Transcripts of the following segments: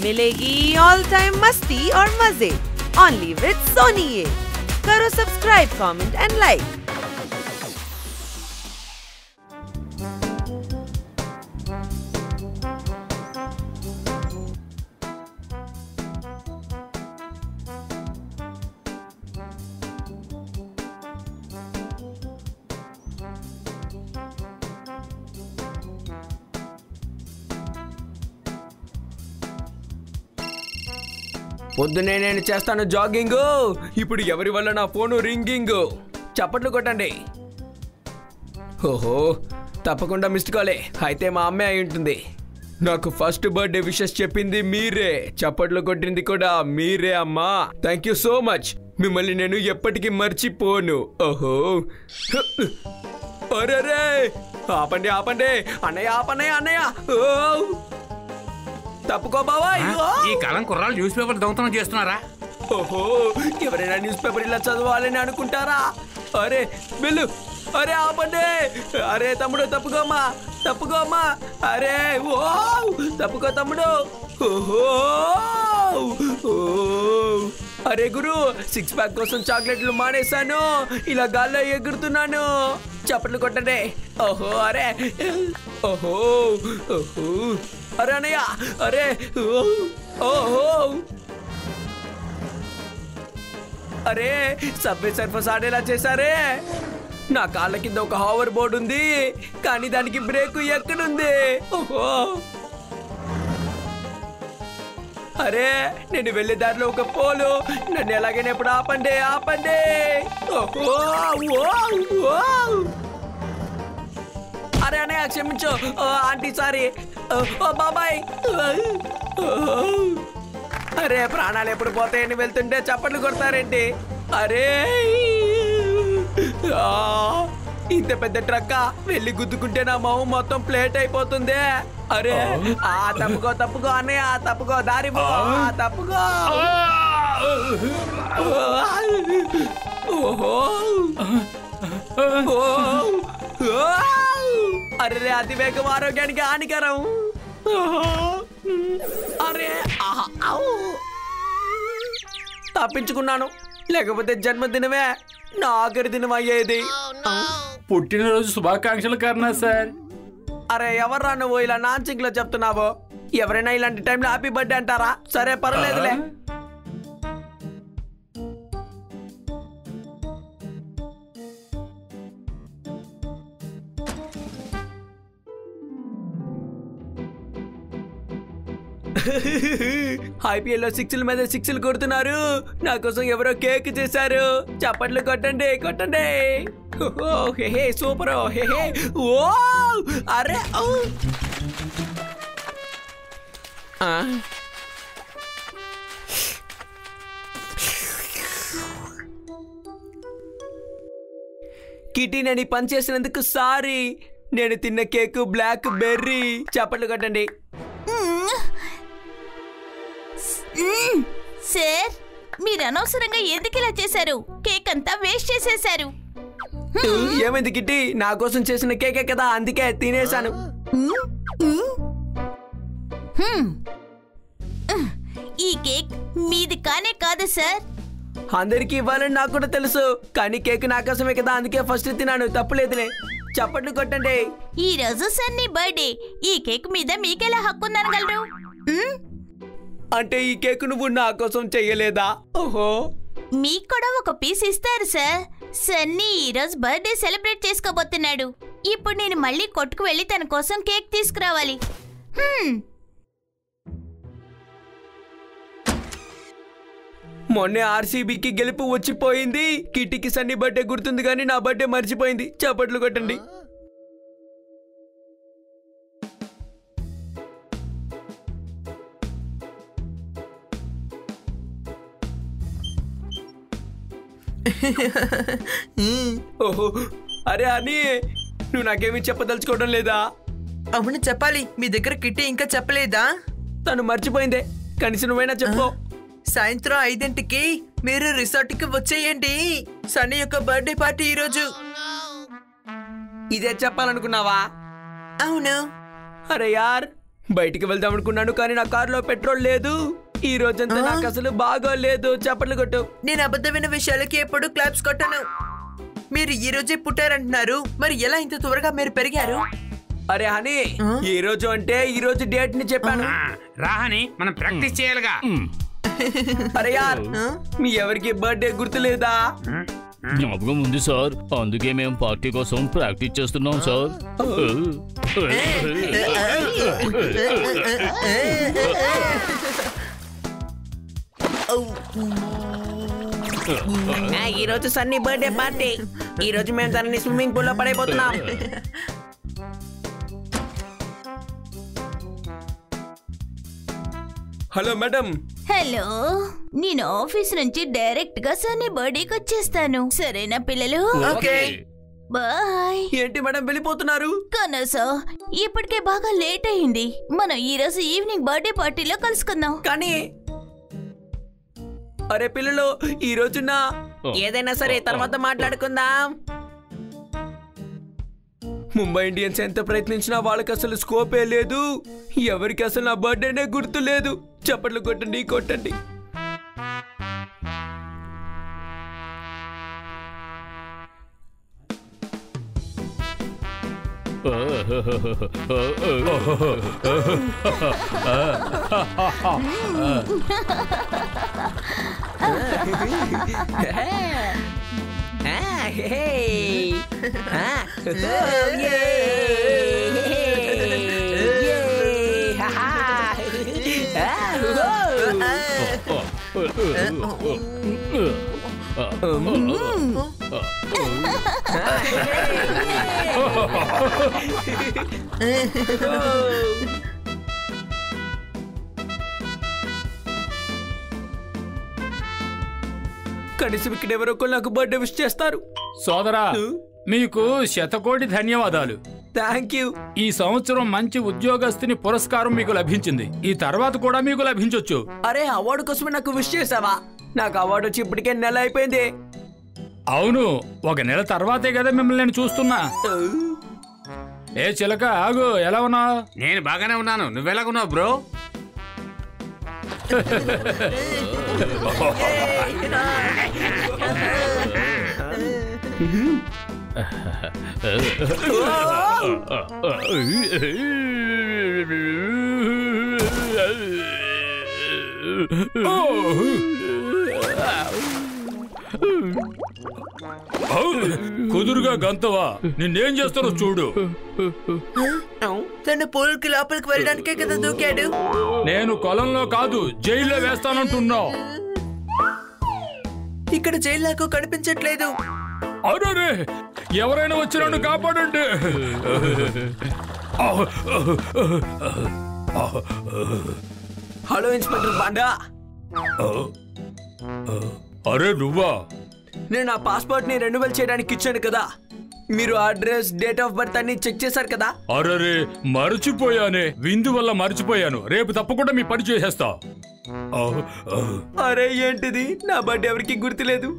मिलेगी all time मस्ती और मजे ओनली विद सोनी ये। करो सब्सक्राइब, कमेंट एंड लाइक। పొద్దునే నేను చేస్తాను జాగింగ్. ఇప్పుడు ఎవరి వల్ల నా ఫోను రింగింగ్? చప్పట్లు కొట్టండి. ఓహో, తప్పకుండా మిస్డ్ కాలే. అయితే మా అమ్మే అయి ఉంటుంది. నాకు ఫస్ట్ బర్త్డే విషెస్ చెప్పింది మీరే, చప్పట్లు కొట్టింది కూడా మీరే అమ్మా. Thank you so much. మిమ్మల్ని నేను ఎప్పటికీ మర్చిపోను. ఓహో, అరే ఆపండి ఆపండి అన్నయ్య, ఆపన్నయ్య అన్నయ్య. తప్పుకో బాబాయ్. ఈ కాలం కుర్రాళ్ళు న్యూస్ పేపర్ దొంగతనం చేస్తున్నారా? ఓహో, ఎవరైనా న్యూస్ పేపర్ ఇలా చదవాలని అనుకుంటారా? అరే బిల్లు, అరే ఆపండి. అరే తమ్ముడు తప్పుకోమ్మా, తప్పుకోమ్మా. అరే ఓ తప్పుకో తమ్ముడు. ఓహో, అరే గురు, 6 ప్యాక్ కోసం చాక్లెట్లు మానేశాను. ఇలా గాల్లో ఎగురుతున్నాను. చప్పట్లు కొట్టండి. ఓహో, అరే ఓహో ఓహో, అరే అన్నయ్య, అరే ఓహో, అరే సబ్వే సర్ఫర్స్ ఆడేలా చేశారే. నా కాళ్ళ కింద ఒక హోవర్ బోర్డు ఉంది, కానీ దానికి బ్రేక్ ఎక్కడుంది? ఓహో, అరే నేను వెళ్ళే దారిలో ఒక పోలు. నన్ను ఎలాగైనా ఎప్పుడు ఆపండి ఆపండి. ఓహో, అరే అన్నయ్య క్షమించు. Aunty sorry. బాబాయ్. అరే ప్రాణాలు ఎప్పుడు పోతాయని వెళ్తుంటే చప్పట్లు కొడతారేంటి? అరే ఇంత పెద్ద ట్రక్క వెళ్ళి గుద్దుకుంటే నా మొహం మొత్తం ప్లేట్ అయిపోతుంది. అరే తప్పుకో తప్పుకో అన్నయ్య, తప్పుకో, దారి పో, తప్పుకో. ఓహో, అరే అతి వేగం ఆరోగ్యానికి హానికరం. అరే తప్పించుకున్నాను, లేకపోతే జన్మదినమే నా ఆఖరి దినం అయ్యేది. పుట్టినరోజు శుభాకాంక్షలు కర్ణా సార్. అరే ఎవర్రా నువ్వు ఇలా నాన్సింగ్ లో చెప్తున్నావు? ఎవరైనా ఇలాంటి టైంలో హ్యాపీ బర్త్డే అంటారా? సరే పర్వాలేదులే. ఐపీఎల్ లో 6ల మీద 6లు కొడుతున్నారు. నా కోసం ఎవరో కేక్ చేశారు. చప్పట్లు కొట్టండి కొట్టండి. హే సూపర్. హే ఓ అరే కిటీ, నేను పని చేసినందుకు సారీ. నేను తిన్న కేక్ బ్లాక్ బెర్రీ. చప్పట్లు కొట్టండి. సార్, మీరు అనవసరంగా ఎందుకు ఇలా చేశారు? కేక్ అంతా వేస్ట్ చేసేశారు. ఏమైంది కిట్టి? నా కోసం చేసిన కేకే కదా, అందుకే తినేశాను. ఈ కేక్ మీది కానే కాదు సార్. అందరికి ఇవ్వాలని నాకు కూడా తెలుసు, కానీ కేక్ నా కోసమే కదా, అందుకే ఫస్ట్ తిన్నాను. తప్పులేదులే. చప్పట్లు కొట్టండి. ఈ రోజు సన్నీ బర్త్డే. ఈ కేక్ మీద మీకెలా హక్కు ఉందనగలరు? అంటే ఈ కేక్ నువ్వు నా కోసం చెయ్యలేదా? ఓహో, మీకు కూడా ఒక పీస్ ఇస్తారు సార్. సన్నీ ఈరోజు బర్త్డే సెలబ్రేట్ చేసుకోబోతున్నాడు. ఇప్పుడు నేను మళ్ళీ కొట్టుకు వెళ్ళి తన కోసం కేక్ తీసుకురావాలి. మొన్నే ఆర్సీబీకి గెలుపు వచ్చిపోయింది. కిట్టికి సన్నీ బర్త్డే గుర్తుంది, కానీ నా బర్త్డే మర్చిపోయింది. చప్పట్లు కొట్టండి. ఓహో, అరే అని నువ్వు నాకేమీ చెప్పదలుచుకోవడం లేదా? అవును చెప్పాలి. మీ దగ్గర కిట్టి ఇంకా చెప్పలేదా? తను మర్చిపోయిందే, కనీసం నువ్వైనా చెప్పు. సాయంత్రం 5ంటికి మీరు రిసార్ట్కి వచ్చేయండి. సన్నీ యొక్క బర్త్డే పార్టీ ఈరోజు. ఇదే చెప్పాలనుకున్నావా? అవును. అరే యార్, బయటికి వెళ్దాం అనుకున్నాను కానీ నా కారులో పెట్రోల్ లేదు. ఈ రోజంతా నాకు అసలు బాగోలేదు. చప్పట్లు కొట్టు. నేను అబద్ధమైన విషయాలకి ఎప్పుడు క్లాప్స్ కొట్టను. మీరు ఈ రోజే పుట్టారంటున్నారు, మరి ఎలా ఇంత త్వరగా మీరు పెరిగారు? అరే హనీ, ఈ రోజు అంటే ఈ రోజు డేట్ ని చెప్పాను. రాహని మనం ప్రాక్టీస్ చేయాలిగా. అరే యార్, మీ ఎవరికి బర్త్డే గుర్తులేదా? జ్ఞాపకం ఉంది సార్, అందుకే మేము పార్టీ కోసం ప్రాక్టీస్ చేస్తున్నాం సార్. ఈ రోజు సన్నీ బర్త్డే పార్టీ. ఈ రోజు మేము తనని స్విమ్మింగ్ పూల్ లో పడైపోతున్నాం. Hello madam. హలో, నేను ఆఫీస్ నుంచి డైరెక్ట్ గా సన్నీ బర్త్డేకి వచ్చేస్తాను. సరేనా పిల్లలు? Okay bye. ఏంటి మేడం వెళ్ళిపోతున్నారు? కనసా ఇప్పటికే బాగా లేట్ అయింది. మనం ఈ రోజు ఈవినింగ్ బర్త్డే పార్టీలో కలుసుకుందాం. కానీ అరే పిల్లలు, ఈ రోజున ఏదైనా సరే తర్వాత మాట్లాడుకుందాం. ముంబై ఇండియన్స్ ఎంత ప్రయత్నించినా వాళ్ళకి అసలు స్కోపే లేదు. ఎవరికి అసలు నా బర్త్డేనే గుర్తు లేదు. చప్పట్లు కొట్టండి, కొట్టండి. కనీసం ఇక్కడ ఎవరో ఒకళ్ళు నాకు బర్త్డే విష్ చేస్తారు. సోదరా, మీకు శతకోటి ధన్యవాదాలు. Thank you. ఈ సంవత్సరం మంచి ఉద్యోగస్తుని పురస్కారం మీకు లభించింది. ఈ తర్వాత కూడా మీకు లభించొచ్చు. అరే, అవార్డు కోసమే నాకు విష్ చేసావా? నాకు అవార్డు వచ్చి ఇప్పటికే నెల అయిపోయింది. అవును, ఒక నెల తర్వాతే కదా మిమ్మల్ని నేను చూస్తున్నా. ఏ చిలక, ఆగు. ఎలా ఉన్నావు? నేను బాగానే ఉన్నాను. నువ్వెలాగున్నావు బ్రో? కుదురుగా గంతవా, నిన్నేం చేస్తారో చూడు. తను పూల్కి లోపలికి వెళ్ళడానికే కదా దూకాడు. నేను కొలంలో కాదు, జైల్లో వేస్తానంటున్నావు. ఇక్కడ జైలు నాకు కనిపించట్లేదు. అరే, ఎవరైనా వచ్చి నన్ను కాపాడండి. Hello inspector Banda. అరే నువ్వా? నేను నా పాస్పోర్ట్ ని రెన్యువల్ చేయడానికి ఇచ్చాను కదా. మీరు అడ్రస్, డేట్ ఆఫ్ బర్త్ అన్ని చెక్ చేశారు కదా? అరే, మర్చిపోయానే. విందు వల్ల మర్చిపోయాను. రేపు తప్పకుండా మీ పని చేసేస్తా. అరే ఏంటిది, నా బర్త్డే ఎవరికి గుర్తులేదు.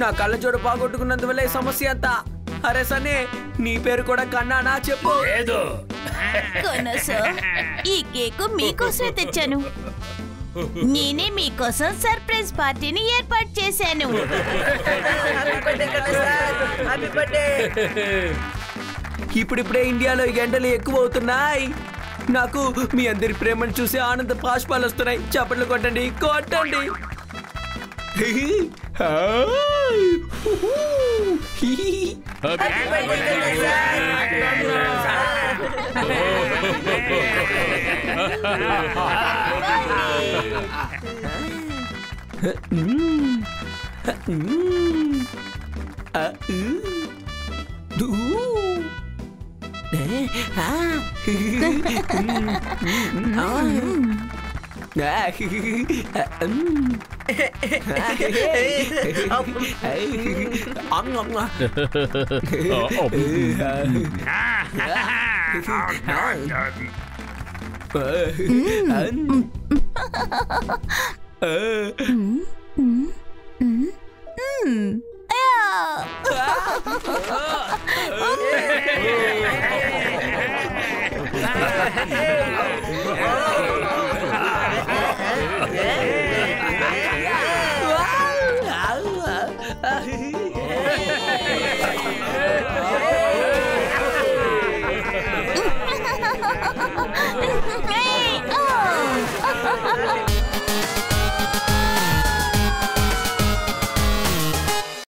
నా కళ్ళజోడు బాగొట్టుకున్నందువల్ల ఈ సమస్య అంతా. అరే సనే, నీ పేరు కూడా కన్నానా చెప్పు. ఈ కేకు మీకోసమే తెచ్చాను. నేనే మీకోసం సర్ప్రైజ్ పార్టీని ఏర్పాటు చేశాను. ఇప్పుడిప్పుడే ఇండియాలో ఈ గంటలు ఎక్కువ అవుతున్నాయి. నాకు మీ అందరి ప్రేమను చూసి ఆనంద పాష్పాలు వస్తున్నాయి. చప్పట్లు కొట్టండి, కొట్టండి. అయ్యా!